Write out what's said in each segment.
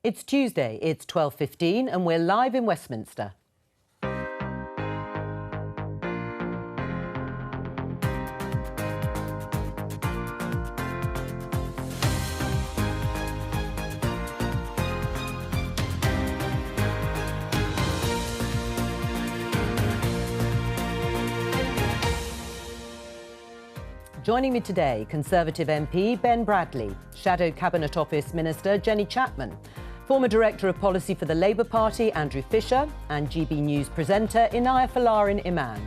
It's Tuesday, it's 12:15 and we're live in Westminster. Joining me today, Conservative MP Ben Bradley, Shadow Cabinet Office Minister Jenny Chapman, former Director of Policy for the Labour Party Andrew Fisher and GB News presenter Inaya Folarin Iman.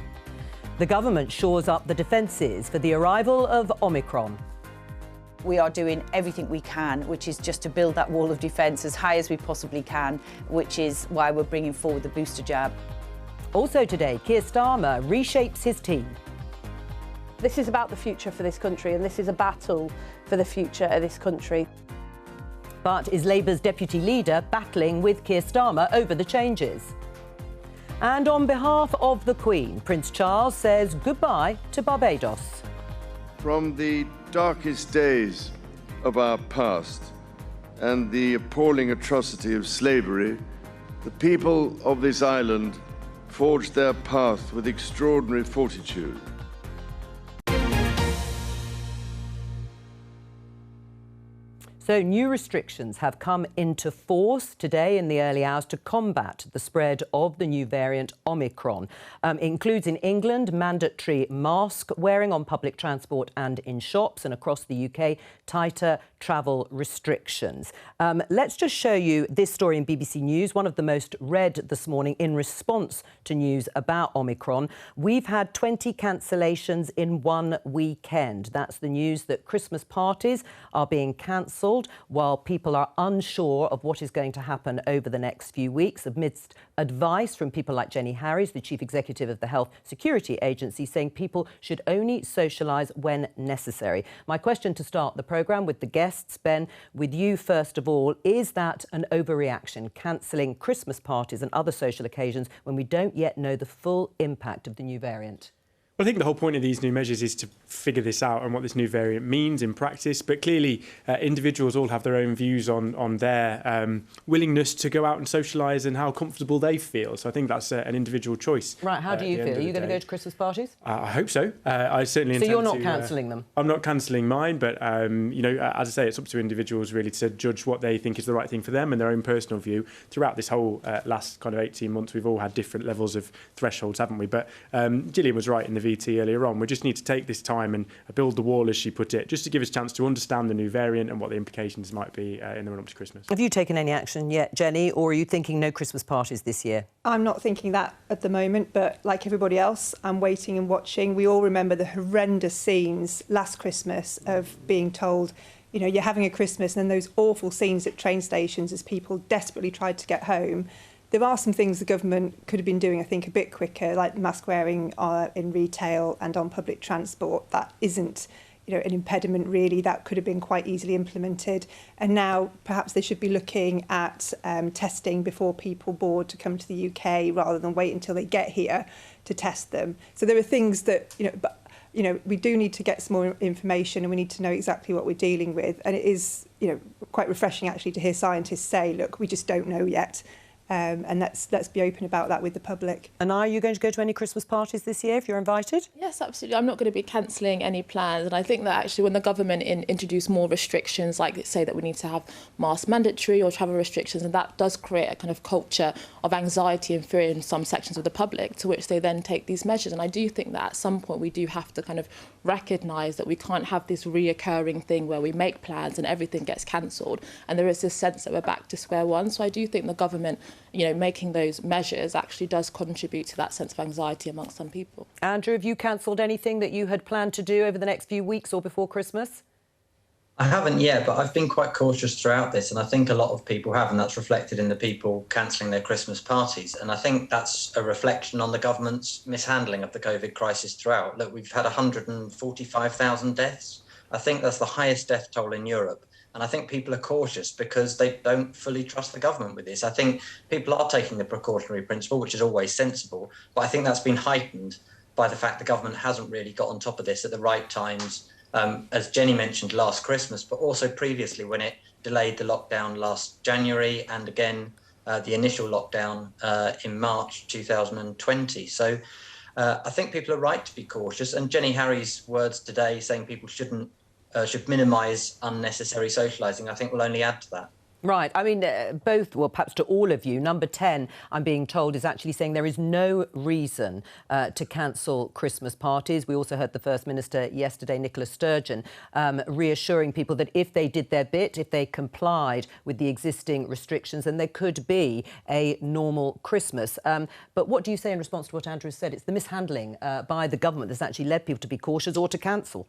The government shores up the defences for the arrival of Omicron. We are doing everything we can, which is just to build that wall of defence as high as we possibly can, which is why we're bringing forward the booster jab. Also today, Keir Starmer reshapes his team. This is about the future for this country, and this is a battle for the future of this country. But is Labour's deputy leader battling with Keir Starmer over the changes? And on behalf of the Queen, Prince Charles says goodbye to Barbados. From the darkest days of our past and the appalling atrocity of slavery, the people of this island forged their path with extraordinary fortitude. So new restrictions have come into force today in the early hours to combat the spread of the new variant Omicron. It includes in England mandatory mask wearing on public transport and in shops, and across the UK tighter travel restrictions. Let's just show you this story in BBC News, one of the most read this morning in response to news about Omicron. We've had 20 cancellations in one weekend. That's the news that Christmas parties are being cancelled while people are unsure of what is going to happen over the next few weeks, amidst advice from people like Jenny Harries, the Chief Executive of the Health Security Agency, saying people should only socialise when necessary. My question to start the programme with the guests, Ben, with you first of all, is that an overreaction, cancelling Christmas parties and other social occasions when we don't yet know the full impact of the new variant? Well, I think the whole point of these new measures is to figure this out and what this new variant means in practice. But clearly, individuals all have their own views on their willingness to go out and socialise and how comfortable they feel. So I think that's an individual choice. Right, how do you feel? Are you going to go to Christmas parties? I hope so. I certainly intend to. So you're not cancelling them? I'm not cancelling mine, but, you know, as I say, it's up to individuals really to judge what they think is the right thing for them and their own personal view. Throughout this whole last kind of 18 months, we've all had different levels of thresholds, haven't we? But Gillian was right in the VT earlier on. We just need to take this time and build the wall, as she put it, just to give us a chance to understand the new variant and what the implications might be in the run-up to Christmas. Have you taken any action yet, Jenny, or are you thinking no Christmas parties this year? I'm not thinking that at the moment, but like everybody else, I'm waiting and watching. We all remember the horrendous scenes last Christmas of being told, you know, you're having a Christmas, and then those awful scenes at train stations as people desperately tried to get home. There are some things the government could have been doing, I think, a bit quicker, like mask wearing in retail and on public transport. That isn't, you know, an impediment really. That could have been quite easily implemented. And now perhaps they should be looking at testing before people board to come to the UK rather than wait until they get here to test them. So there are things that, you know, we do need to get some more information, and we need to know exactly what we're dealing with. And it is, you know, quite refreshing actually to hear scientists say, look, we just don't know yet. And let's be open about that with the public. And are you going to go to any Christmas parties this year if you're invited? Yes, absolutely. I'm not going to be cancelling any plans. And I think that actually when the government introduce more restrictions, like say that we need to have mask mandatory or travel restrictions, and that does create a kind of culture of anxiety and fear in some sections of the public, to which they then take these measures. And I do think that at some point we do have to kind of recognise that we can't have this reoccurring thing where we make plans and everything gets cancelled. And there is this sense that we're back to square one. So I do think the government, you know, making those measures actually does contribute to that sense of anxiety amongst some people. Andrew, have you cancelled anything that you had planned to do over the next few weeks or before Christmas? I haven't yet, but I've been quite cautious throughout this, and I think a lot of people have, and that's reflected in the people cancelling their Christmas parties. And I think that's a reflection on the government's mishandling of the COVID crisis throughout. Look, we've had 145,000 deaths. I think that's the highest death toll in Europe. And I think people are cautious because they don't fully trust the government with this. I think people are taking the precautionary principle, which is always sensible, but I think that's been heightened by the fact the government hasn't really got on top of this at the right times as Jenny mentioned last Christmas, but also previously when it delayed the lockdown last January and again the initial lockdown in March 2020. So I think people are right to be cautious. And Jenny Harry's words today saying people should minimise unnecessary socialising, I think will only add to that. Right. I mean, both, well, perhaps to all of you, number 10, I'm being told, is actually saying there is no reason to cancel Christmas parties. We also heard the First Minister yesterday, Nicola Sturgeon, reassuring people that if they did their bit, if they complied with the existing restrictions, then there could be a normal Christmas. But what do you say in response to what Andrew said? It's the mishandling by the government that's actually led people to be cautious or to cancel.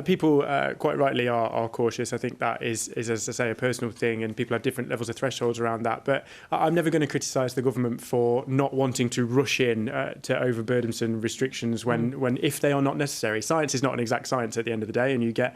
People quite rightly are cautious. I think that is, as I say, a personal thing, and people have different levels of thresholds around that. But I'm never going to criticise the government for not wanting to rush in to overburdensome restrictions when if they are not necessary. Science is not an exact science at the end of the day, and you get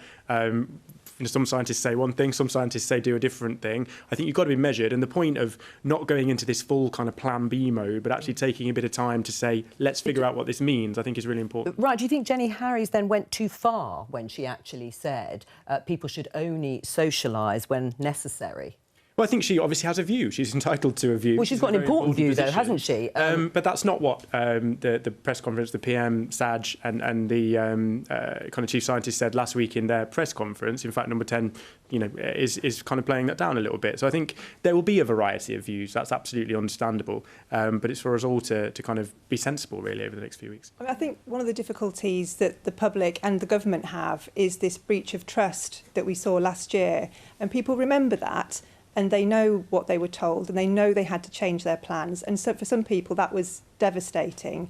some scientists say one thing, some scientists say do a different thing. I think you've got to be measured, and the point of not going into this full kind of plan B mode, but actually taking a bit of time to say, let's figure out what this means, I think is really important. Right, do you think Jenny Harries then went too far when she actually said people should only socialise when necessary? Well, I think she obviously has a view. She's entitled to a view. Well, she's got an important view, though, hasn't she? But that's not what the press conference, the PM, Saj and the kind of chief scientist said last week in their press conference. In fact, number 10, is kind of playing that down a little bit. So I think there will be a variety of views. That's absolutely understandable. But it's for us all to kind of be sensible, really, over the next few weeks. I think one of the difficulties that the public and the government have is this breach of trust that we saw last year. And people remember that. And they know what they were told, and they know they had to change their plans. And so for some people, that was devastating.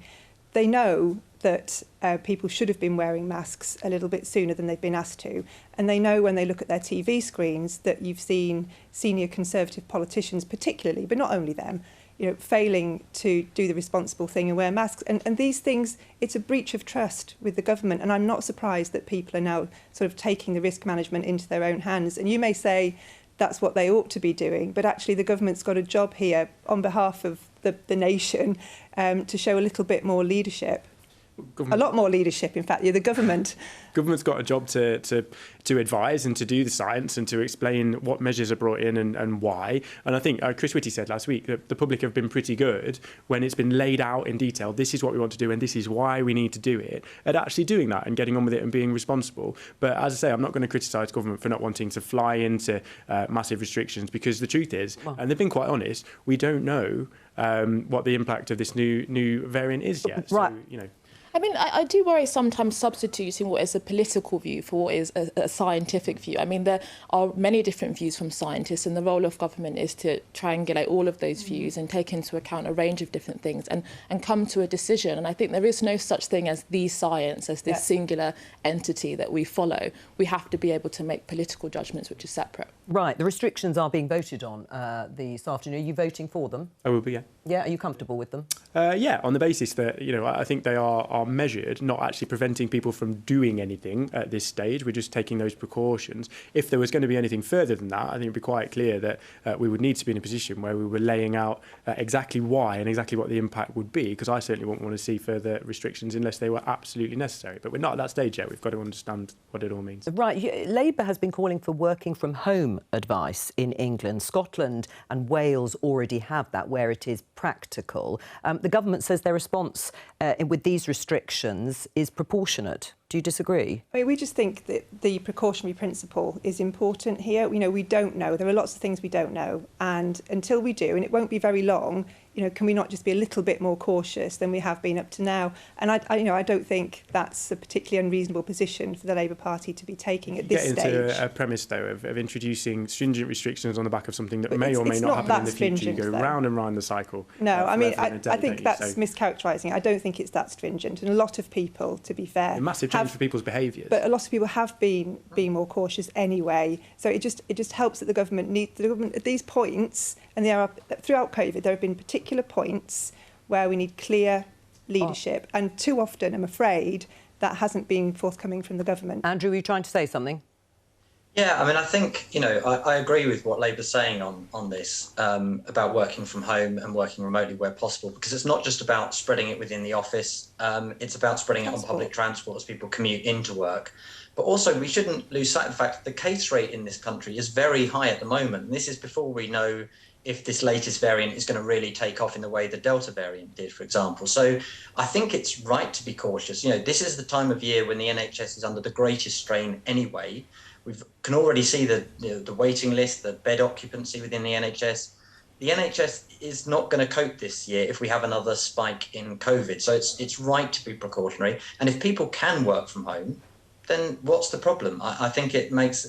They know that people should have been wearing masks a little bit sooner than they've been asked to. And they know when they look at their TV screens that you've seen senior Conservative politicians particularly, but not only them, failing to do the responsible thing and wear masks. And these things, it's a breach of trust with the government. And I'm not surprised that people are now sort of taking the risk management into their own hands. And you may say, that's what they ought to be doing. But actually, the government's got a job here on behalf of the nation to show a little bit more leadership. A lot more leadership, in fact. The government's got a job to advise and to do the science and to explain what measures are brought in and why. And I think Chris Whitty said last week that the public have been pretty good when it's been laid out in detail. This is what we want to do and this is why we need to do it, at actually doing that and getting on with it and being responsible. But as I say, I'm not going to criticise government for not wanting to fly into massive restrictions, because the truth is, and they've been quite honest, we don't know what the impact of this new variant is yet. Right. So, I mean, I do worry sometimes substituting what is a political view for what is a scientific view. I mean, there are many different views from scientists, and the role of government is to triangulate all of those views and take into account a range of different things and come to a decision. And I think there is no such thing as the science, as this singular entity that we follow. We have to be able to make political judgments, which is separate. Right, the restrictions are being voted on this afternoon. Are you voting for them? I will be, yeah. Yeah, are you comfortable with them? Yeah, on the basis that, I think they are measured, not actually preventing people from doing anything at this stage. We're just taking those precautions. If there was going to be anything further than that, I think it would be quite clear that we would need to be in a position where we were laying out exactly why and exactly what the impact would be, because I certainly wouldn't want to see further restrictions unless they were absolutely necessary. But we're not at that stage yet. We've got to understand what it all means. Right, Labour has been calling for working from home advice in England. Scotland and Wales already have that, where it is practical. The government says their response with these restrictions is proportionate. Do you disagree? I mean, we just think that the precautionary principle is important here. We don't know. There are lots of things we don't know. And until we do, and it won't be very long, can we not just be a little bit more cautious than we have been up to now? And I don't think that's a particularly unreasonable position for the Labour Party to be taking at this stage. Get into a premise, though, of introducing stringent restrictions on the back of something that may or may not happen in the future. You go round and round the cycle. No, I mean, I think that's mischaracterising it. I don't think it's that stringent. And a lot of people, to be fair, a massive change for people's behaviours. But a lot of people have been being more cautious anyway. So it just helps that the government at these points, and there are throughout COVID, there have been particular points where we need clear leadership, and too often, I'm afraid, that hasn't been forthcoming from the government. Andrew, were you trying to say something? Yeah, I mean, I think, I agree with what Labour's saying on this about working from home and working remotely where possible, because it's not just about spreading it within the office. It's about spreading it on public transport as people commute into work. But But also, we shouldn't lose sight of the fact that the case rate in this country is very high at the moment. And this is before we know if this latest variant is going to really take off in the way the Delta variant did, for example. So I think it's right to be cautious. This is the time of year when the NHS is under the greatest strain anyway. We can already see the waiting list, the bed occupancy within the NHS. The NHS is not going to cope this year if we have another spike in COVID. So it's right to be precautionary. And if people can work from home, then what's the problem? I think it's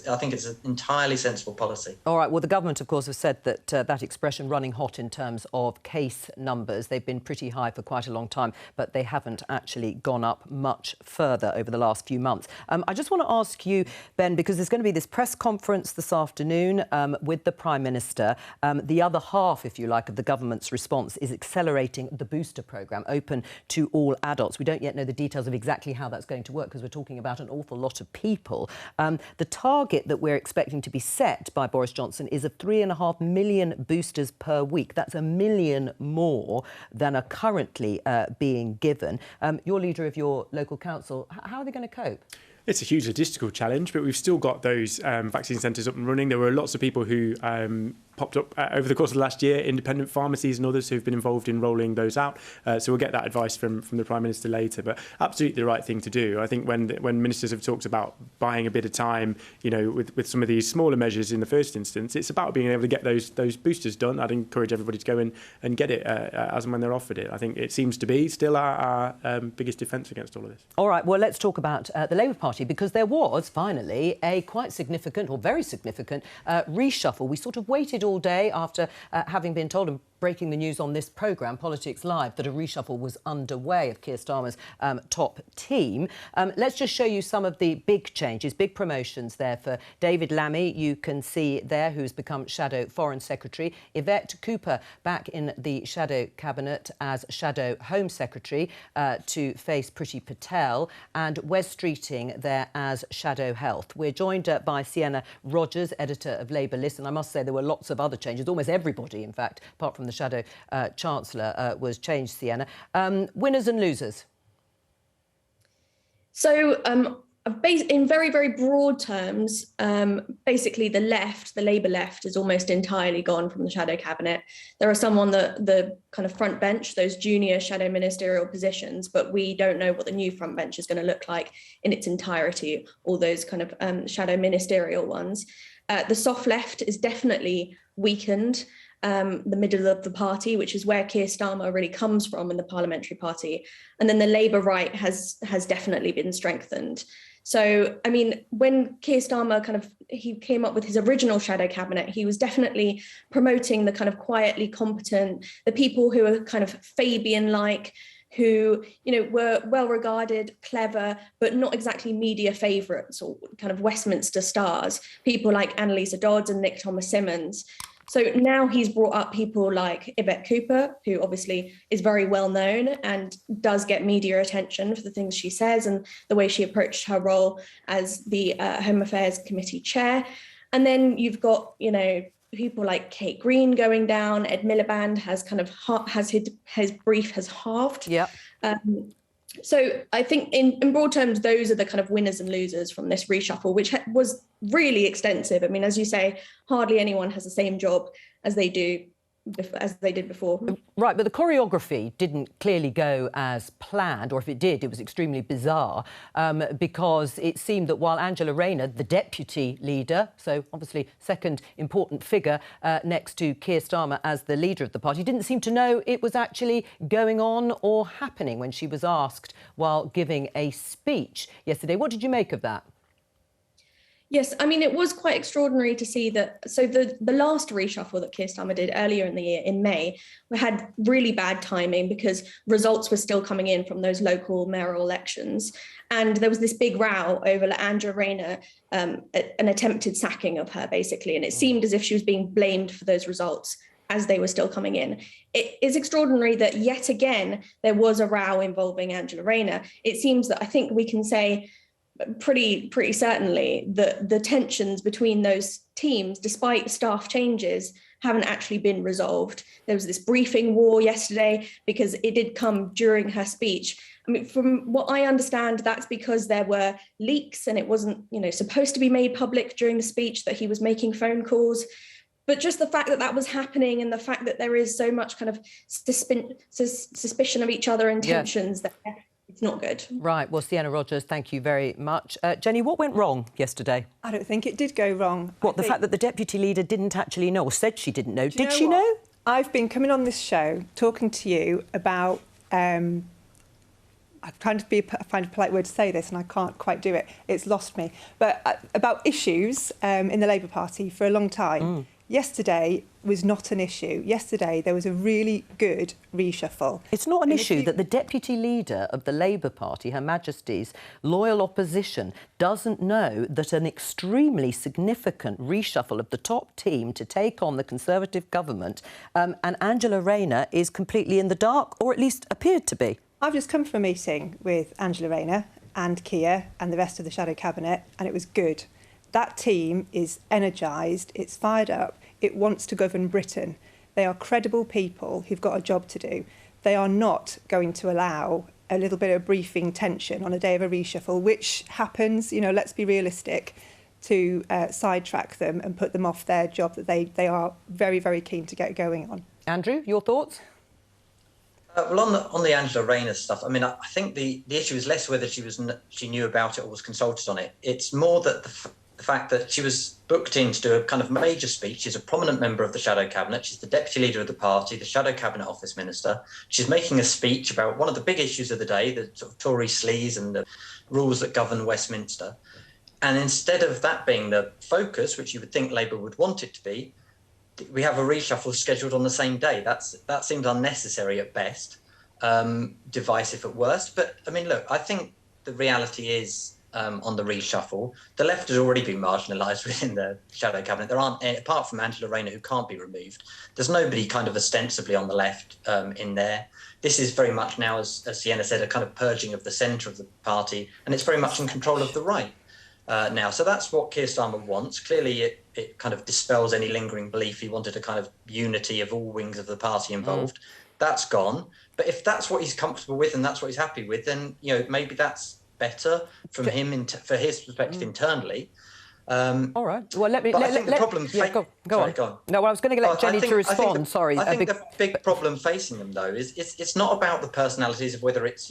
an entirely sensible policy. All right. Well, the government, of course, have said that that expression running hot in terms of case numbers, they've been pretty high for quite a long time, but they haven't actually gone up much further over the last few months. I just want to ask you, Ben, because there's going to be this press conference this afternoon with the Prime Minister. The other half, if you like, of the government's response is accelerating the booster programme, open to all adults. We don't yet know the details of exactly how that's going to work because we're talking about an awful lot of people. The target that we're expecting to be set by Boris Johnson is of 3.5 million boosters per week. That's 1 million more than are currently being given. You're leader of your local council. How are they going to cope? It's a huge logistical challenge, but we've still got those vaccine centres up and running. There were lots of people who popped up over the course of the last year, independent pharmacies and others who've been involved in rolling those out. So we'll get that advice from the Prime Minister later. But absolutely the right thing to do. I think when ministers have talked about buying a bit of time, with some of these smaller measures in the first instance, it's about being able to get those boosters done. I'd encourage everybody to go in and get it as and when they're offered it. I think it seems to be still our biggest defence against all of this. All right, well, let's talk about the Labour Party, because there was finally a quite significant, or very significant, reshuffle. We sort of waited all day after having been told and breaking the news on this programme, Politics Live, that a reshuffle was underway of Keir Starmer's top team. Let's just show you some of the big changes, big promotions there for David Lammy. You can see there who's become Shadow Foreign Secretary. Yvette Cooper back in the Shadow Cabinet as Shadow Home Secretary to face Priti Patel, and Wes Streeting there as Shadow Health. We're joined by Sienna Rogers, editor of Labour List, and I must say there were lots of other changes. Almost everybody, in fact, apart from the Shadow Chancellor, was changed, Sienna. Winners and losers? So, in very, very broad terms, basically the Labour left is almost entirely gone from the Shadow Cabinet. There are some on the kind of front bench, those junior shadow ministerial positions, but we don't know what the new front bench is going to look like in its entirety, all those kind of shadow ministerial ones. The soft left is definitely weakened. The middle of the party, which is where Keir Starmer really comes from in the parliamentary party. And then the Labour right has definitely been strengthened. So, I mean, when Keir Starmer he came up with his original shadow cabinet, he was definitely promoting the kind of quietly competent, the people who are kind of Fabian-like, who, were well regarded, clever, but not exactly media favourites or kind of Westminster stars, people like Annalisa Dodds and Nick Thomas-Symonds. So now he's brought up people like Yvette Cooper, who obviously is very well known and does get media attention for the things she says and the way she approached her role as the Home Affairs Committee chair. And then you've got, people like Kate Green going down. Ed Miliband has his brief has halved. Yeah. So I think in broad terms, those are the kind of winners and losers from this reshuffle, which was really extensive. I mean, as you say, hardly anyone has the same job as they did before. Right, but the choreography didn't clearly go as planned, or if it did, it was extremely bizarre, because it seemed that while Angela Rayner, the deputy leader, so obviously second important figure next to Keir Starmer as the leader of the party, didn't seem to know it was actually going on or happening when she was asked while giving a speech yesterday. What did you make of that? Yes, I mean, it was quite extraordinary to see that. So the last reshuffle that Keir Starmer did earlier in the year, in May, we had really bad timing because results were still coming in from those local mayoral elections. And there was this big row over Angela Rayner, an attempted sacking of her, basically. And it seemed as if she was being blamed for those results as they were still coming in. It is extraordinary that yet again, there was a row involving Angela Rayner. It seems that I think we can say pretty certainly that the tensions between those teams, despite staff changes, haven't actually been resolved. There was this briefing war yesterday because it did come during her speech, I mean, from what I understand, that's because there were leaks and it wasn't, supposed to be made public during the speech that he was making phone calls. But just the fact that that was happening and the fact that there is so much kind of suspicion of each other and tensions there, it's not good. Right. Well, Sienna Rogers, thank you very much. Jenny, what went wrong yesterday? I don't think it did go wrong. What, the fact that the deputy leader didn't actually know, or said she didn't know? Did she what? know? I've been coming on this show talking to you about... I'm trying to find a polite word to say this and I can't quite do it. It's lost me. But about issues in the Labour Party for a long time. Yesterday was not an issue. Yesterday there was a really good reshuffle. It's not an issue that the deputy leader of the Labour Party, Her Majesty's loyal opposition, doesn't know that an extremely significant reshuffle of the top team to take on the Conservative government and Angela Rayner is completely in the dark, or at least appeared to be. I've just come from a meeting with Angela Rayner and Keir and the rest of the Shadow Cabinet, and it was good. That team is energised, it's fired up, it wants to govern Britain. They are credible people who've got a job to do. They are not going to allow a little bit of briefing tension on a day of a reshuffle, which happens, let's be realistic, to sidetrack them and put them off their job that they are very, very keen to get going on. Andrew, your thoughts? Well, on the Angela Rayner stuff, I mean, I think the issue is less whether she knew about it or was consulted on it. It's more that the fact that she was booked in to do a kind of major speech. She's a prominent member of the Shadow Cabinet. She's the deputy leader of the party, the Shadow Cabinet Office Minister. She's making a speech about one of the big issues of the day, the sort of Tory sleaze and the rules that govern Westminster. And instead of that being the focus, which you would think Labour would want it to be, we have a reshuffle scheduled on the same day. That seems unnecessary at best, divisive at worst. But I mean, look, I think the reality is on the reshuffle, the left has already been marginalised within the Shadow Cabinet. There aren't, apart from Angela Rayner, who can't be removed, there's nobody kind of ostensibly on the left in there. This is very much now, as Sienna said, a kind of purging of the centre of the party, and it's very much in control of the right now. So that's what Keir Starmer wants. Clearly, it kind of dispels any lingering belief he wanted a kind of unity of all wings of the party involved. That's gone. But if that's what he's comfortable with and that's what he's happy with, then maybe that's better from him for his perspective internally. All right. Well, let me. I think the problem. Go on. No, well, I was going to let Jenny to respond. I think the big problem facing them though is it's not about the personalities of whether it's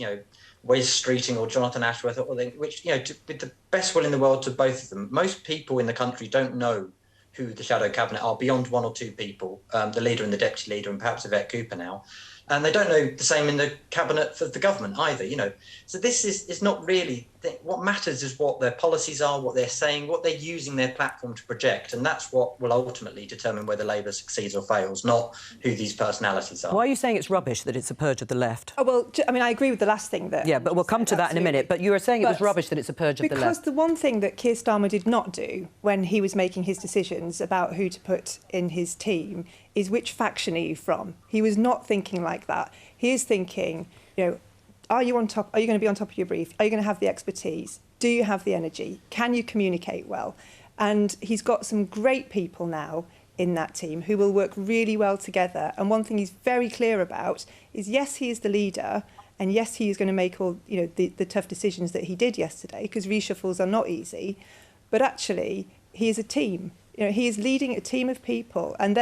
Wes Streeting or Jonathan Ashworth or which with the best will in the world to both of them. Most people in the country don't know who the Shadow Cabinet are beyond one or two people, the leader and the deputy leader, and perhaps Yvette Cooper now. And they don't know the same in the cabinet for the government either, So this is not really... What matters is what their policies are, what they're saying, what they're using their platform to project. And that's what will ultimately determine whether Labour succeeds or fails, not who these personalities are. Why are you saying it's rubbish that it's a purge of the left? Oh, well, I mean, I agree with the last thing there. Yeah, but we'll come to that in a minute. But you were saying it was rubbish that it's a purge of the left. Because the one thing that Keir Starmer did not do when he was making his decisions about who to put in his team is which faction are you from? He was not thinking like that. He is thinking, are you on top? Are you going to be on top of your brief? Are you going to have the expertise? Do you have the energy? Can you communicate well? And he's got some great people now in that team who will work really well together. And one thing he's very clear about is, yes, he is the leader, and yes, he is going to make all the tough decisions that he did yesterday, because reshuffles are not easy. But actually, he is a team. He is leading a team of people, and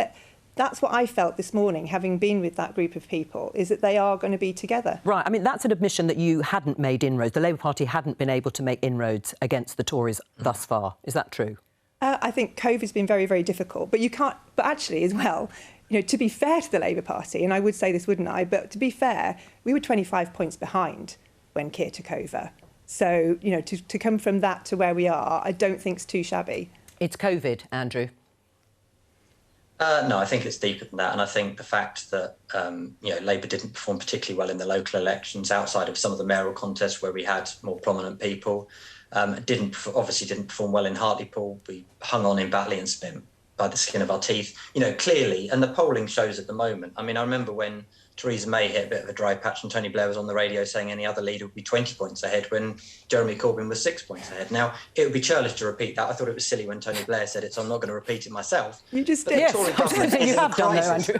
that's what I felt this morning, having been with that group of people, is that they are going to be together. Right. I mean, that's an admission that you hadn't made inroads. The Labour Party hadn't been able to make inroads against the Tories thus far. Is that true? I think COVID's been very, very difficult. But you can't... But actually, as well, to be fair to the Labour Party, and I would say this, wouldn't I? But to be fair, we were 25 points behind when Keir took over. So, to come from that to where we are, I don't think it's too shabby. It's COVID, Andrew. No, I think it's deeper than that. And I think the fact that, Labour didn't perform particularly well in the local elections outside of some of the mayoral contests where we had more prominent people, obviously didn't perform well in Hartlepool. We hung on in Batley and spent by the skin of our teeth, clearly. And the polling shows at the moment. I mean, I remember when Theresa May hit a bit of a dry patch and Tony Blair was on the radio saying any other leader would be 20 points ahead when Jeremy Corbyn was 6 points ahead. Now, it would be churlish to repeat that. I thought it was silly when Tony Blair said it, so I'm not going to repeat it myself. You just did. Yes, I was going to say you have done, though, Andrew.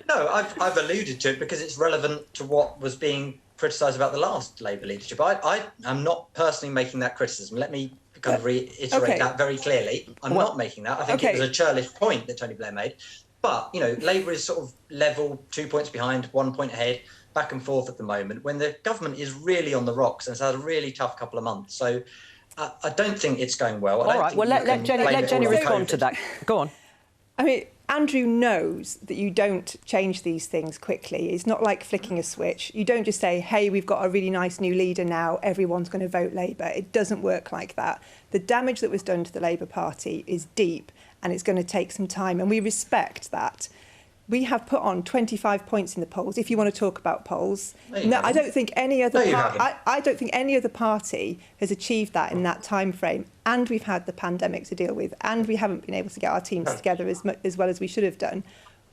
No, I've alluded to it because it's relevant to what was being criticised about the last Labour leadership. I am not personally making that criticism. Let me kind of reiterate that very clearly. I'm not making that. I think it was a churlish point that Tony Blair made. But, you know, Labour is sort of level, 2 points behind, 1 point ahead, back and forth at the moment, when the government is really on the rocks and has had a really tough couple of months. So I don't think it's going well. All right, well, let Jenny respond to that. Go on. I mean, Andrew knows that you don't change these things quickly. It's not like flicking a switch. You don't just say, hey, we've got a really nice new leader now, everyone's going to vote Labour. It doesn't work like that. The damage that was done to the Labour Party is deep, and it's going to take some time, and we respect that. We have put on 25 points in the polls. If you want to talk about polls, I don't think any other I don't think any other party has achieved that in that time frame. And we've had the pandemic to deal with, and we haven't been able to get our teams together as well as we should have done.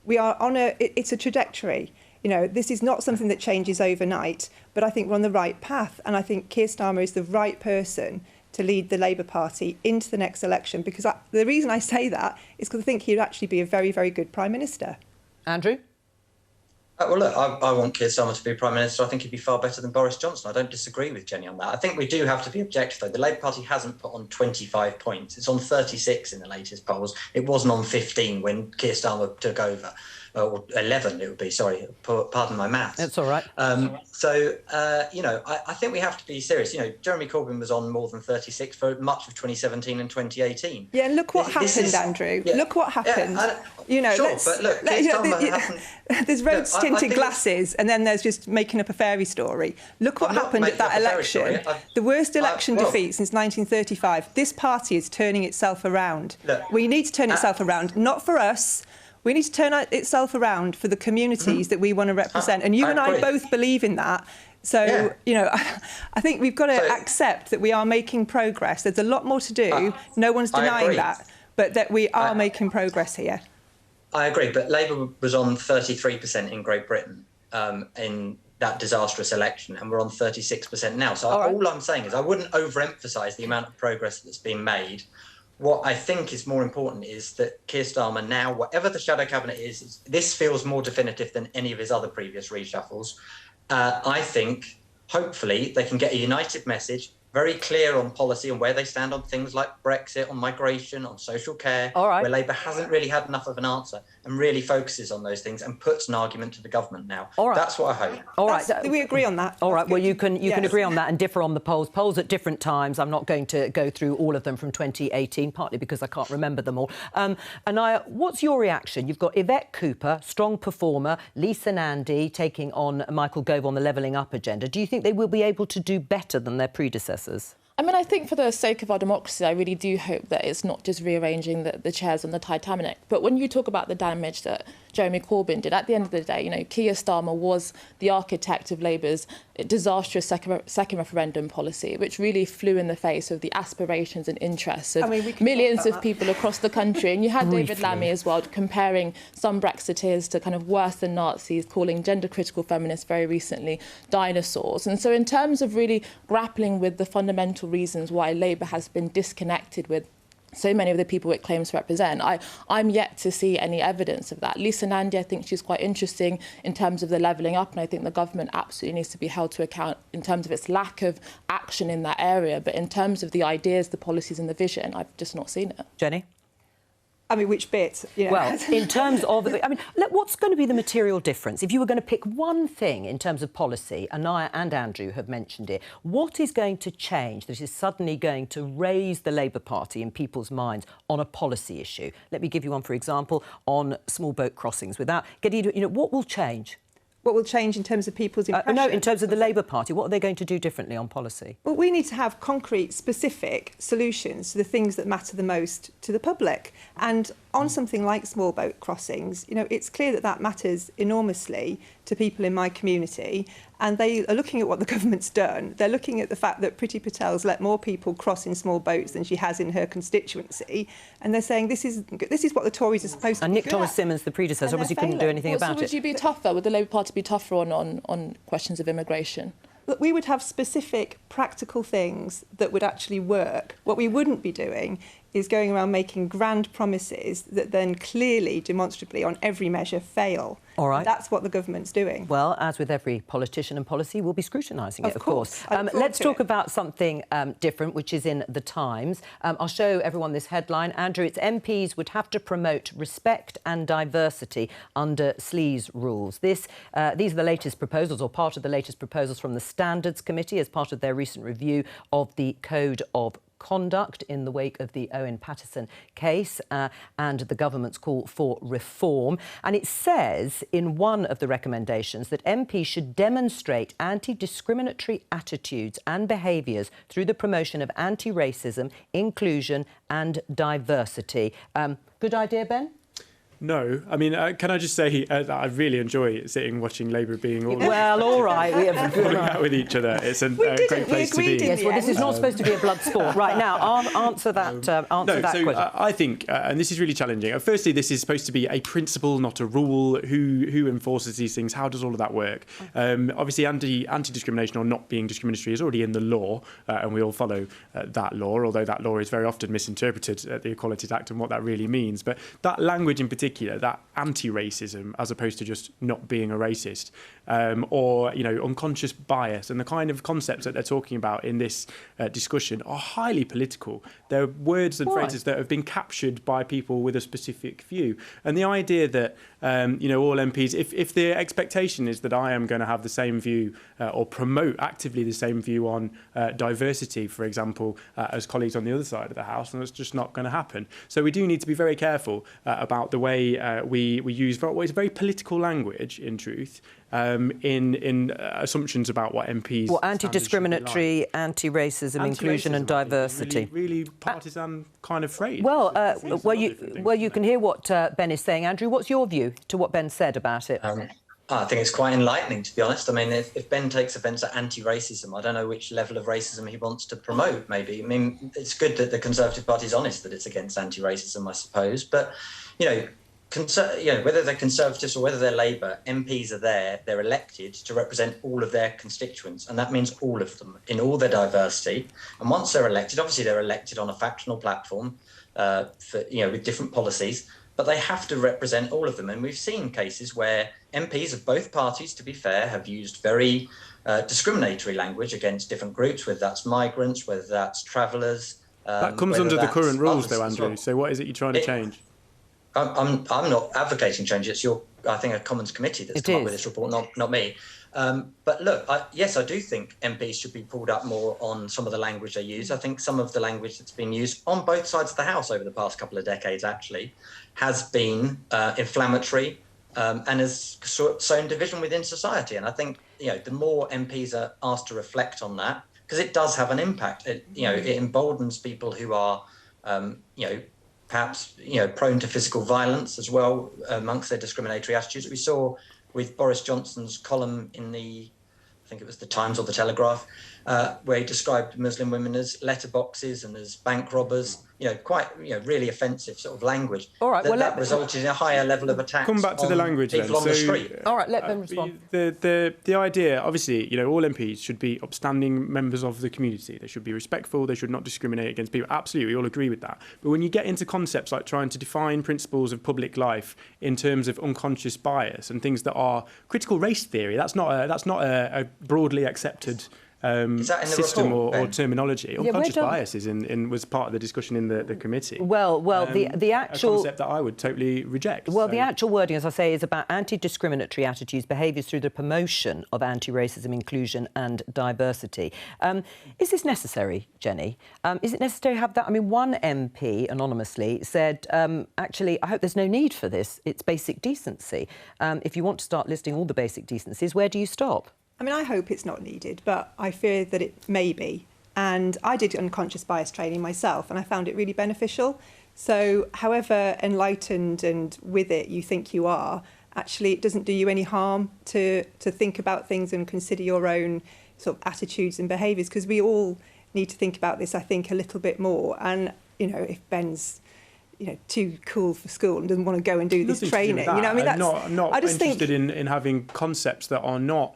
We are on it's a trajectory. You know, this is not something that changes overnight, but I think we're on the right path, and I think Keir Starmer is the right person to lead the Labour Party into the next election. Because the reason I say that is because I think he'd actually be a very, very good Prime Minister. Andrew? Well, look, I want Keir Starmer to be Prime Minister. I think he'd be far better than Boris Johnson. I don't disagree with Jenny on that. I think we do have to be objective, though. The Labour Party hasn't put on 25 points. It's on 36 in the latest polls. It wasn't on 15 when Keir Starmer took over. Or 11 it would be, sorry, pardon my maths. That's all right. You know, I think we have to be serious. You know, Jeremy Corbyn was on more than 36 for much of 2017 and 2018. Yeah, and look what happened, Andrew. Yeah, look what happened. Yeah, you know, sure, but look, there's rose-tinted glasses, and then there's just making up a fairy story. Look what happened at that election. The worst election defeat since 1935. This party is turning itself around. We need to turn itself around, not for us. We need to turn itself around for the communities that we want to represent. And you and I both believe in that. So, you know, I think we've got to accept that we are making progress. There's a lot more to do. No one's denying that. But that we are making progress here. I agree. But Labour was on 33% in Great Britain in that disastrous election. And we're on 36% now. So all I'm saying is I wouldn't overemphasise the amount of progress that's been made. What I think is more important is that Keir Starmer now, whatever the shadow cabinet is, this feels more definitive than any of his other previous reshuffles. I think, hopefully, they can get a united message, very clear on policy and where they stand on things like Brexit, on migration, on social care, where Labour hasn't really had enough of an answer and really focuses on those things and puts an argument to the government now. That's what I hope. All right. We agree on that. All right. Well, you can agree on that and differ on the polls. Polls at different times. I'm not going to go through all of them from 2018, partly because I can't remember them all. Anaya, what's your reaction? You've got Yvette Cooper, strong performer, Lisa Nandy taking on Michael Gove on the levelling up agenda. Do you think they will be able to do better than their predecessors? I mean, I think for the sake of our democracy, I really do hope that it's not just rearranging the chairs on the Titanic. But when you talk about the damage that Jeremy Corbyn did, at the end of the day, you know, Keir Starmer was the architect of Labour's disastrous second referendum policy, which really flew in the face of the aspirations and interests of millions of people across the country. And you had David Lammy as well comparing some Brexiteers to kind of worse than Nazis, calling gender-critical feminists very recently dinosaurs. And so in terms of really grappling with the fundamental reasons why Labour has been disconnected with so many of the people it claims to represent, I'm yet to see any evidence of that. Lisa Nandy, I think she's quite interesting in terms of the levelling up, and I think the government absolutely needs to be held to account in terms of its lack of action in that area. But in terms of the ideas, the policies and the vision, I've just not seen it. Jenny? I mean, which bit? You know? Well, in terms of... I mean, what's going to be the material difference? If you were going to pick one thing in terms of policy, Anaya and Andrew have mentioned it, what is going to change that is suddenly going to raise the Labour Party in people's minds on a policy issue? Let me give you one, for example, on small boat crossings. Without getting into... You know, what will change? What will change in terms of people's impression? No, in terms of the Labour Party. What are they going to do differently on policy? Well, we need to have concrete, specific solutions to the things that matter the most to the public. And on something like small boat crossings, you know, it's clear that that matters enormously to people in my community. And they are looking at what the government's done. They're looking at the fact that Priti Patel's let more people cross in small boats than she has in her constituency. And they're saying this is what the Tories are supposed to do. And Nick Thomas-Symonds, the predecessor, obviously couldn't do anything about it. So would you be tougher? Would the Labour Party be tougher on questions of immigration? But we would have specific, practical things that would actually work. What we wouldn't be doing is going around making grand promises that then clearly, demonstrably, on every measure fail. All right. That's what the government's doing. Well, as with every politician and policy, we'll be scrutinising it, of course. Let's talk about something different, which is in The Times. I'll show everyone this headline. Andrew, its MPs would have to promote respect and diversity under SLEA's rules. These are the latest proposals, or part of the latest proposals from the Standards Committee as part of their recent review of the Code of Conduct in the wake of the Owen Paterson case and the government's call for reform. And it says in one of the recommendations that MPs should demonstrate anti-discriminatory attitudes and behaviours through the promotion of anti-racism, inclusion and diversity. Good idea, Ben? No, I mean, can I just say that I really enjoy sitting watching Labour being all well, all right, we have falling out with each other. It's a great place to be. Yes, well, this is not supposed to be a blood sport. Right now, answer that. Answer that question. I think, and this is really challenging. Firstly, this is supposed to be a principle, not a rule. Who enforces these things? How does all of that work? Obviously, anti-discrimination or not being discriminatory is already in the law, and we all follow that law. Although that law is very often misinterpreted, the Equalities Act, and what that really means. But that language in particular, that anti-racism, as opposed to just not being a racist, or unconscious bias, and the kind of concepts that they're talking about in this discussion are highly political. They're words and phrases that have been captured by people with a specific view. And the idea that all MPs, if the expectation is that I am going to have the same view or promote actively the same view on diversity, for example, as colleagues on the other side of the House, and that's just not going to happen. So we do need to be very careful about the way we use what is very political language, in truth, in assumptions about what MPs... Well, anti-discriminatory, anti-racism, inclusion and diversity. Really partisan kind of phrase. Well, you can hear what Ben is saying. Andrew, what's your view to what Ben said about it? I think it's quite enlightening, to be honest. I mean, if Ben takes offence at anti-racism, I don't know which level of racism he wants to promote, maybe. I mean, it's good that the Conservative Party is honest that it's against anti-racism, I suppose. But, whether they're Conservatives or whether they're Labour, MPs are there, they're elected to represent all of their constituents. And that means all of them in all their diversity. And once they're elected, obviously they're elected on a factional platform with different policies, but they have to represent all of them. And we've seen cases where MPs of both parties, to be fair, have used very discriminatory language against different groups, whether that's migrants, whether that's travellers. That comes under the current rules, though, Andrew. Well. So what is it you're trying to change? I'm not advocating change. It's I think, a Commons committee that's come up with this report, not me. But look, yes, I do think MPs should be pulled up more on some of the language they use. I think some of the language that's been used on both sides of the House over the past couple of decades, actually, has been inflammatory and has sown division within society. And I think, the more MPs are asked to reflect on that, because it does have an impact. It emboldens people who are, perhaps, prone to physical violence as well amongst their discriminatory attitudes. We saw with Boris Johnson's column in I think it was the Times or the Telegraph, where he described Muslim women as letterboxes and as bank robbers, quite, really offensive sort of language. All right, that resulted in a higher level of attacks. Come back to the language people on the street. All right, let them respond. The idea, obviously, all MPs should be upstanding members of the community. They should be respectful. They should not discriminate against people. Absolutely, we all agree with that. But when you get into concepts like trying to define principles of public life in terms of unconscious bias and things that are critical race theory, that's not a broadly accepted system or terminology. Unconscious bias was part of the discussion in the committee. The actual... a concept that I would totally reject. Well, the actual wording, as I say, is about anti-discriminatory attitudes, behaviours through the promotion of anti-racism, inclusion and diversity. Is this necessary, Jenny? Is it necessary to have that? I mean, one MP, anonymously, said, actually, I hope there's no need for this. It's basic decency. If you want to start listing all the basic decencies, where do you stop? I mean, I hope it's not needed, but I fear that it may be. And I did unconscious bias training myself, and I found it really beneficial. So however enlightened and with it you think you are, actually it doesn't do you any harm to think about things and consider your own sort of attitudes and behaviours, because we all need to think about this, I think, a little bit more. And, if Ben's too cool for school and doesn't want to go and do this training, I'm not I just interested in having concepts that are not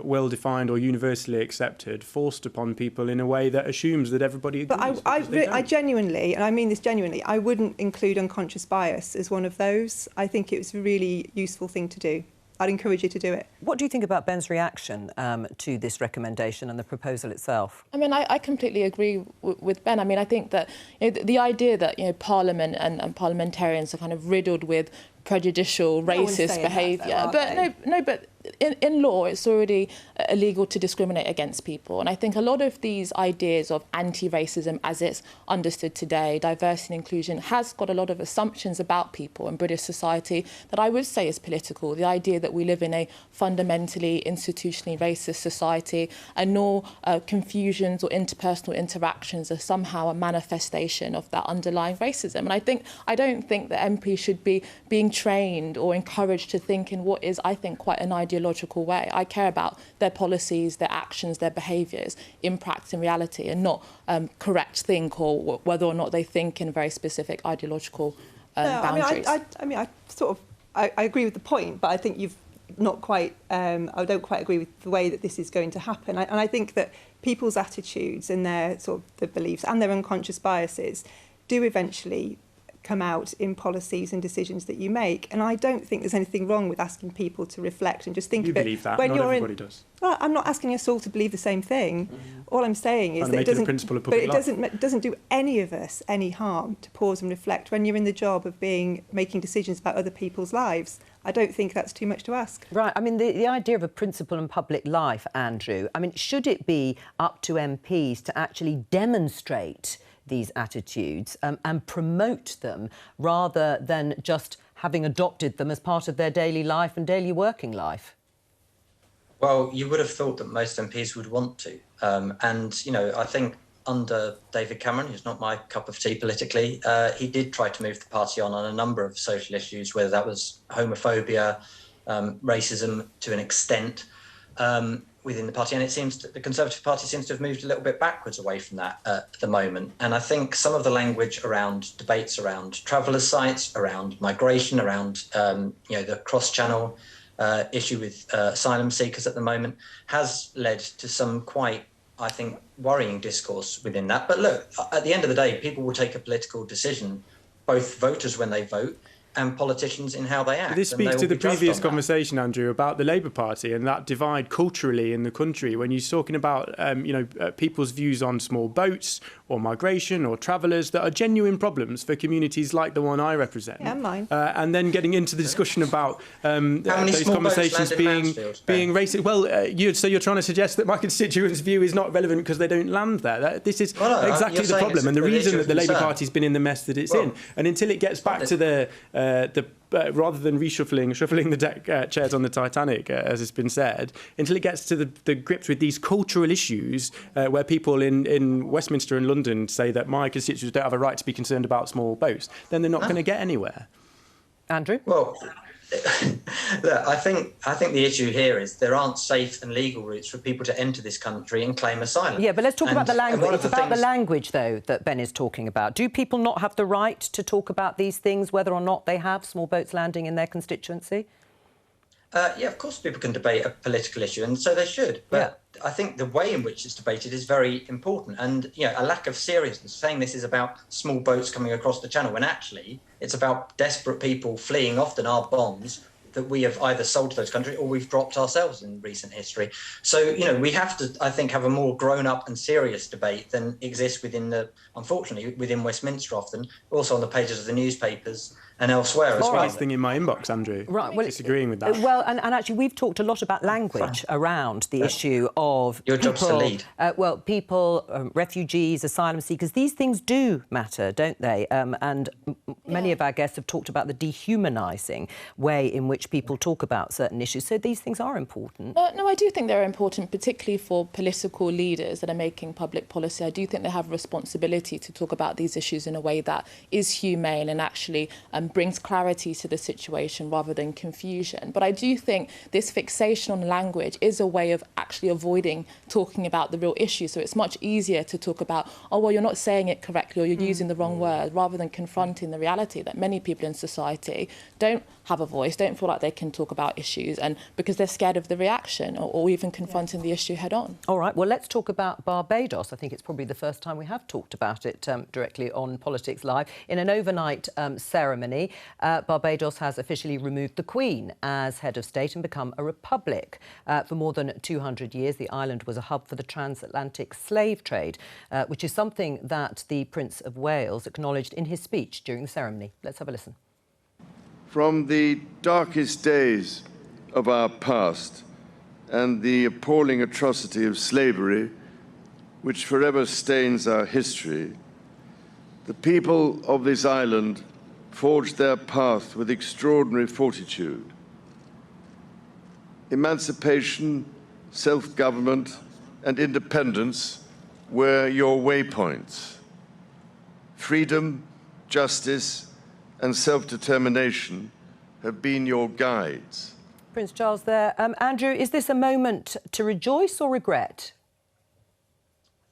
well-defined or universally accepted, forced upon people in a way that assumes that everybody agrees. But I genuinely, and I mean this genuinely, I wouldn't include unconscious bias as one of those. I think it was a really useful thing to do. I'd encourage you to do it. What do you think about Ben's reaction to this recommendation and the proposal itself? I mean, I completely agree with Ben. I mean, I think that the idea that Parliament and parliamentarians are kind of riddled with prejudicial, racist behaviour. But in law, it's already illegal to discriminate against people. And I think a lot of these ideas of anti-racism as it's understood today, diversity and inclusion, has got a lot of assumptions about people in British society that I would say is political. The idea that we live in a fundamentally institutionally racist society and no confusions or interpersonal interactions are somehow a manifestation of that underlying racism. And I don't think that MPs should be being trained or encouraged to think in what is, I think, quite an ideological way. I care about their policies, their actions, their behaviours in practice and reality, and not correct think or whether or not they think in very specific ideological boundaries. I agree with the point, but I think you've not quite. I don't quite agree with the way that this is going to happen. And I think that people's attitudes and their the beliefs and their unconscious biases do eventually come out in policies and decisions that you make. And I don't think there's anything wrong with asking people to reflect and just think of it. You believe that, when not you're everybody does. Well, I'm not asking us all to believe the same thing. All I'm saying is that it doesn't do any of us any harm to pause and reflect when you're in the job of making decisions about other people's lives. I don't think that's too much to ask. Right. I mean, the idea of a principle in public life, Andrew, I mean, should it be up to MPs to actually demonstrate these attitudes and promote them rather than just having adopted them as part of their daily life and daily working life? Well, you would have thought that most MPs would want to. I think under David Cameron, who's not my cup of tea politically, he did try to move the party on a number of social issues, whether that was homophobia, racism to an extent, within the party. And it seems that the Conservative Party seems to have moved a little bit backwards away from that at the moment. And I think some of the language around debates around travellers' sites, around migration, around the cross-channel issue with asylum seekers at the moment has led to some quite, I think, worrying discourse within that. But look, at the end of the day, people will take a political decision, both voters when they vote and politicians in how they act. This speaks to the previous conversation, Andrew, about the Labour Party and that divide culturally in the country. When you're talking about, people's views on small boats or migration or travellers that are genuine problems for communities like the one I represent. Yeah, mine. And then getting into the discussion about those conversations being racist. Well, so you're trying to suggest that my constituents' view is not relevant because they don't land there. This is exactly the problem and the reason that the Labour Party's been in the mess that it's in. And until it gets back to the rather than shuffling the deck chairs on the Titanic, as it's been said, until it gets to the grips with these cultural issues where people in Westminster and London say that my constituents don't have a right to be concerned about small boats, then they're not going to get anywhere. Andrew? Well, look, I think the issue here is there aren't safe and legal routes for people to enter this country and claim asylum. Yeah, but let's talk about the language. It's about the language, though, that Ben is talking about. Do people not have the right to talk about these things, whether or not they have small boats landing in their constituency? Yeah, of course people can debate a political issue, and so they should. But I think the way in which it's debated is very important. And, a lack of seriousness, saying this is about small boats coming across the channel, when actually it's about desperate people fleeing often our bombs that we have either sold to those countries or we've dropped ourselves in recent history. So, we have to, I think, have a more grown-up and serious debate than exists unfortunately, within Westminster often, also on the pages of the newspapers and elsewhere as well. It's the thing in my inbox, Andrew. Right, well, disagreeing with that. Well, and actually, we've talked a lot about language around the issue of your job's to lead. Refugees, asylum seekers. These things do matter, don't they? And many of our guests have talked about the dehumanising way in which people talk about certain issues. So these things are important. No, I do think they're important, particularly for political leaders that are making public policy. I do think they have a responsibility to talk about these issues in a way that is humane and actually brings clarity to the situation rather than confusion. But I do think this fixation on language is a way of actually avoiding talking about the real issue. So it's much easier to talk about, oh, well, you're not saying it correctly or you're using the wrong word, rather than confronting the reality that many people in society don't have a voice, don't feel like they can talk about issues, and because they're scared of the reaction or even confronting the issue head on. All right, well, let's talk about Barbados. I think it's probably the first time we have talked about it directly on Politics Live. In an overnight ceremony, Barbados has officially removed the Queen as head of state and become a republic. For more than 200 years, the island was a hub for the transatlantic slave trade, which is something that the Prince of Wales acknowledged in his speech during the ceremony. Let's have a listen. From the darkest days of our past and the appalling atrocity of slavery, which forever stains our history, the people of this island forged their path with extraordinary fortitude. Emancipation, self-government, and independence were your waypoints. Freedom, justice, and self-determination have been your guides. Prince Charles there. Andrew, is this a moment to rejoice or regret?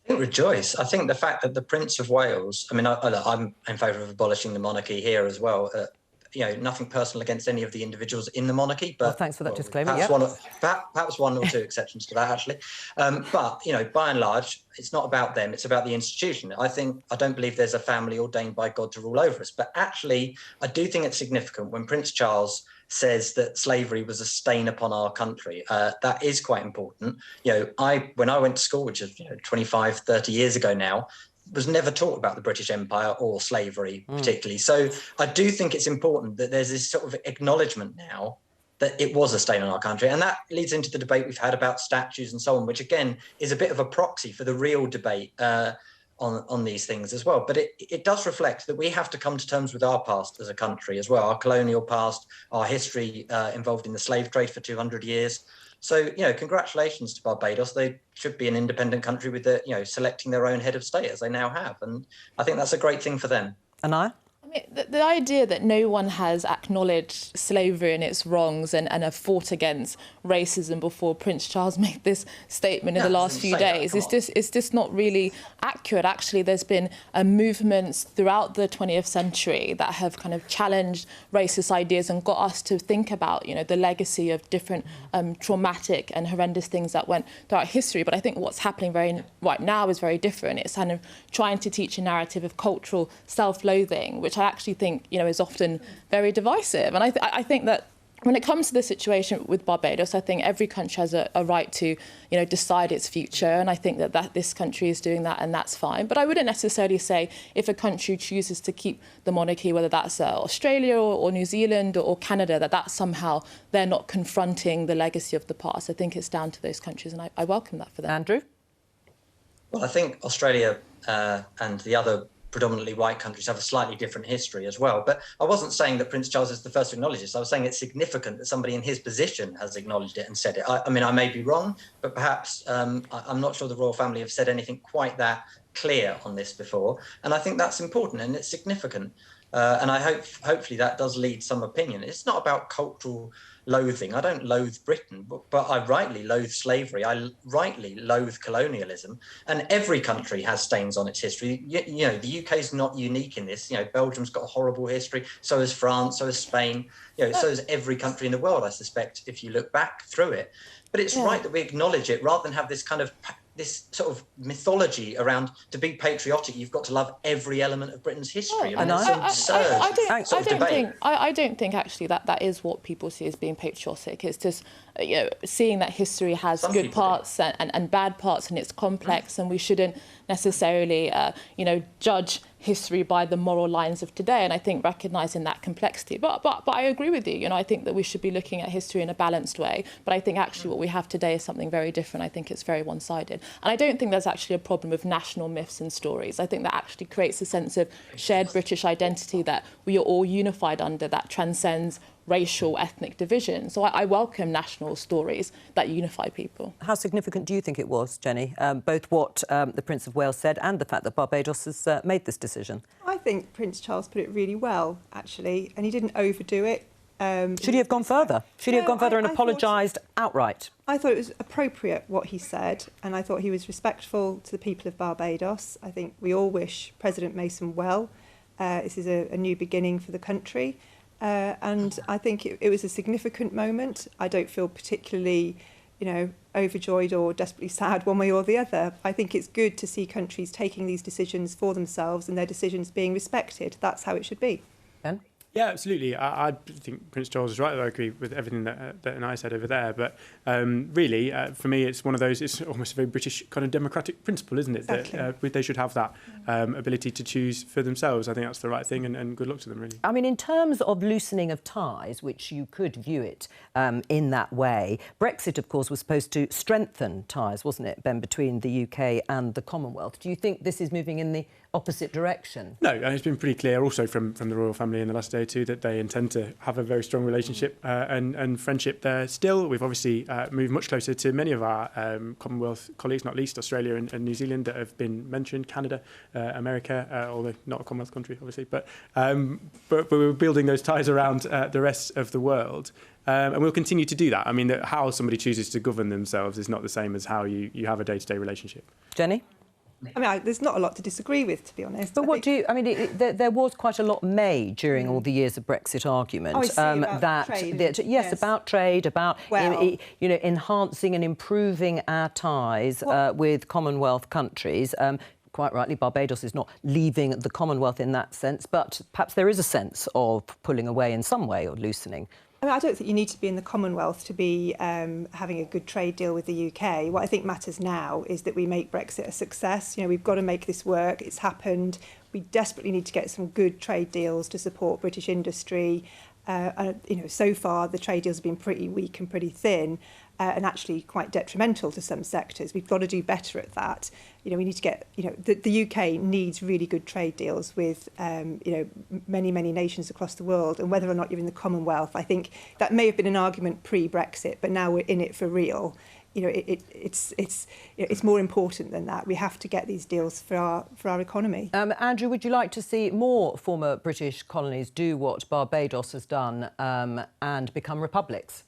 I think rejoice. I think the fact that the Prince of Wales, I mean, I'm in favour of abolishing the monarchy here as well. You know, nothing personal against any of the individuals in the monarchy, but thanks for that disclaimer. Perhaps one or two exceptions to that, actually. But you know, by and large, it's not about them; it's about the institution. I don't believe there's a family ordained by God to rule over us. But actually, I do think it's significant when Prince Charles says that slavery was a stain upon our country. That is quite important. You know, when I went to school, which is 25, 30 years ago now, was never taught about the British Empire or slavery particularly. So I do think it's important that there's this sort of acknowledgement now that it was a stain on our country. And that leads into the debate we've had about statues and so on, which again is a bit of a proxy for the real debate on these things as well. But it does reflect that we have to come to terms with our past as a country as well, our colonial past, our history involved in the slave trade for 200 years. So, you know, congratulations to Barbados. They should be an independent country with selecting their own head of state, as they now have. And I think that's a great thing for them. Anaya? I mean, the idea that no one has acknowledged slavery and its wrongs and have fought against racism before Prince Charles made this statement in the last few days is just not really accurate. Actually, there's been movements throughout the 20th century that have kind of challenged racist ideas and got us to think about, you know, the legacy of different traumatic and horrendous things that went throughout history. But I think what's happening right now is very different. It's kind of trying to teach a narrative of cultural self-loathing, which I actually think, you know, is often very divisive. And I think that when it comes to the situation with Barbados, I think every country has a right to, you know, decide its future. And I think that this country is doing that, and that's fine. But I wouldn't necessarily say if a country chooses to keep the monarchy, whether that's Australia or New Zealand or Canada, that somehow they're not confronting the legacy of the past. I think it's down to those countries, and I welcome that for them. Andrew? Well, I think Australia and the other predominantly white countries have a slightly different history as well. But I wasn't saying that Prince Charles is the first to acknowledge this. I was saying it's significant that somebody in his position has acknowledged it and said it. I mean, I may be wrong, but perhaps I'm not sure the royal family have said anything quite that clear on this before. And I think that's important and it's significant. And I hopefully that does lead some opinion. It's not about cultural loathing. I don't loathe Britain, but I rightly loathe slavery. I rightly loathe colonialism. And every country has stains on its history. You know, the UK is not unique in this. You know, Belgium's got a horrible history. So has France, so has Spain. You know, so has every country in the world, I suspect, if you look back through it. But it's right that we acknowledge it rather than have this kind of this sort of mythology around to be patriotic, you've got to love every element of Britain's history. I mean, it's absurd. I don't think actually that is what people see as being patriotic. It's just seeing that history has good parts and bad parts, and it's complex, and we shouldn't necessarily judge history by the moral lines of today. And I think recognising that complexity. But I agree with you. I think that we should be looking at history in a balanced way. But I think actually what we have today is something very different. I think it's very one-sided. And I don't think there's actually a problem with national myths and stories. I think that actually creates a sense of shared British identity that we are all unified under, that transcends racial, ethnic division. So I welcome national stories that unify people. How significant do you think it was, Jenny, both what the Prince of Wales said and the fact that Barbados has made this decision? I think Prince Charles put it really well, actually, and he didn't overdo it. Should he have gone further? Should he have gone further and apologised outright? I thought it was appropriate what he said, and I thought he was respectful to the people of Barbados. I think we all wish President Mason well. This is a new beginning for the country, and I think it was a significant moment. I don't feel particularly, overjoyed or desperately sad one way or the other. I think it's good to see countries taking these decisions for themselves and their decisions being respected. That's how it should be. Ben? Yeah, absolutely. I think Prince Charles is right. I agree with everything that I said over there. But really, for me, it's one of those, it's almost a very British kind of democratic principle, isn't it? Exactly. That they should have that ability to choose for themselves. I think that's the right thing, and good luck to them, really. I mean, in terms of loosening of ties, which you could view it in that way, Brexit, of course, was supposed to strengthen ties, wasn't it, Ben, between the UK and the Commonwealth? Do you think this is moving in the opposite direction? No, and it's been pretty clear also from the royal family in the last day or two that they intend to have a very strong relationship and friendship there still. We've obviously moved much closer to many of our Commonwealth colleagues, not least Australia and New Zealand that have been mentioned, Canada, America, although not a Commonwealth country, obviously. But we're building those ties around the rest of the world. And we'll continue to do that. I mean, how somebody chooses to govern themselves is not the same as how you have a day-to-day relationship. Jenny? I mean, there's not a lot to disagree with, to be honest. But there was quite a lot made during all the years of Brexit argument. Oh, I see, about trade. Yes, about trade, about enhancing and improving our ties with Commonwealth countries. Quite rightly, Barbados is not leaving the Commonwealth in that sense, but perhaps there is a sense of pulling away in some way or loosening. I mean, I don't think you need to be in the Commonwealth to be having a good trade deal with the UK. What I think matters now is that we make Brexit a success. We've got to make this work. It's happened. We desperately need to get some good trade deals to support British industry. So far, the trade deals have been pretty weak and pretty thin and actually quite detrimental to some sectors. We've got to do better at that. We need to get, the UK needs really good trade deals with, many, many nations across the world. And whether or not you're in the Commonwealth, I think that may have been an argument pre-Brexit, but now we're in it for real. It's more important than that. We have to get these deals for our economy. Andrew, would you like to see more former British colonies do what Barbados has done and become republics?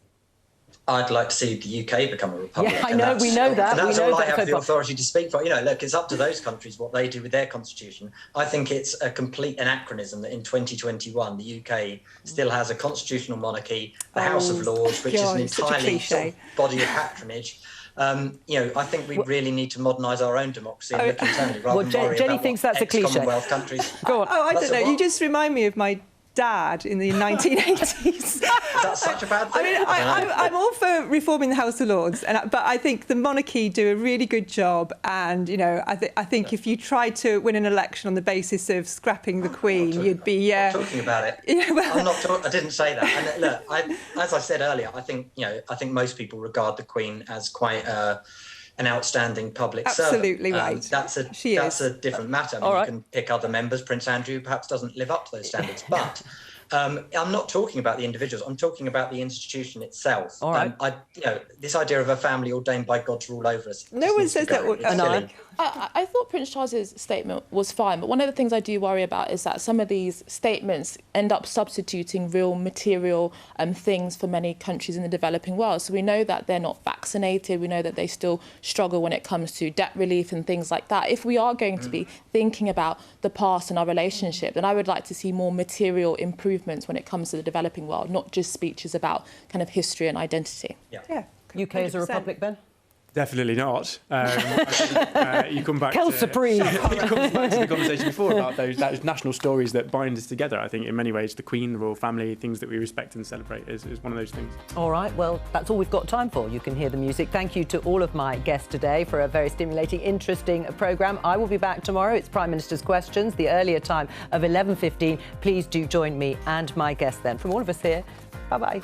I'd like to see the UK become a republic. Yeah, I know, we know that. And that's all I have the authority to speak for. Look, it's up to those countries what they do with their constitution. I think it's a complete anachronism that in 2021 the UK still has a constitutional monarchy, the House of Lords, which is an entirely sort of body of patronage. I think we really need to modernise our own democracy and look internally rather than worry Jenny about thinks that's a cliche. Commonwealth countries. Go on. Oh, I don't know. You just remind me of my dad in the 1980s. That's such a bad thing. I mean, I'm all for reforming the House of Lords, but I think the monarchy do a really good job. And I think if you tried to win an election on the basis of scrapping the Queen, you'd be talking about it. I didn't say that. And look, as I said earlier, I think most people regard the Queen as quite an outstanding public servant. Absolutely right. That's a different matter. I mean, you can pick other members. Prince Andrew perhaps doesn't live up to those standards, but I'm not talking about the individuals. I'm talking about the institution itself. All right. This idea of a family ordained by God to rule over us. No one says that. I thought Prince Charles's statement was fine, but one of the things I do worry about is that some of these statements end up substituting real material things for many countries in the developing world. So we know that they're not vaccinated. We know that they still struggle when it comes to debt relief and things like that. If we are going to be thinking about the past and our relationship, then I would like to see more material improvements when it comes to the developing world, not just speeches about kind of history and identity. Yeah. UK is a republic, Ben? Definitely not. I think you come back Quelle surprise! You come back to the conversation before about those national stories that bind us together. I think in many ways the Queen, the royal family, things that we respect and celebrate is one of those things. All right, well, that's all we've got time for. You can hear the music. Thank you to all of my guests today for a very stimulating, interesting programme. I will be back tomorrow. It's Prime Minister's Questions, the earlier time of 11:15. Please do join me and my guests then. From all of us here, bye-bye.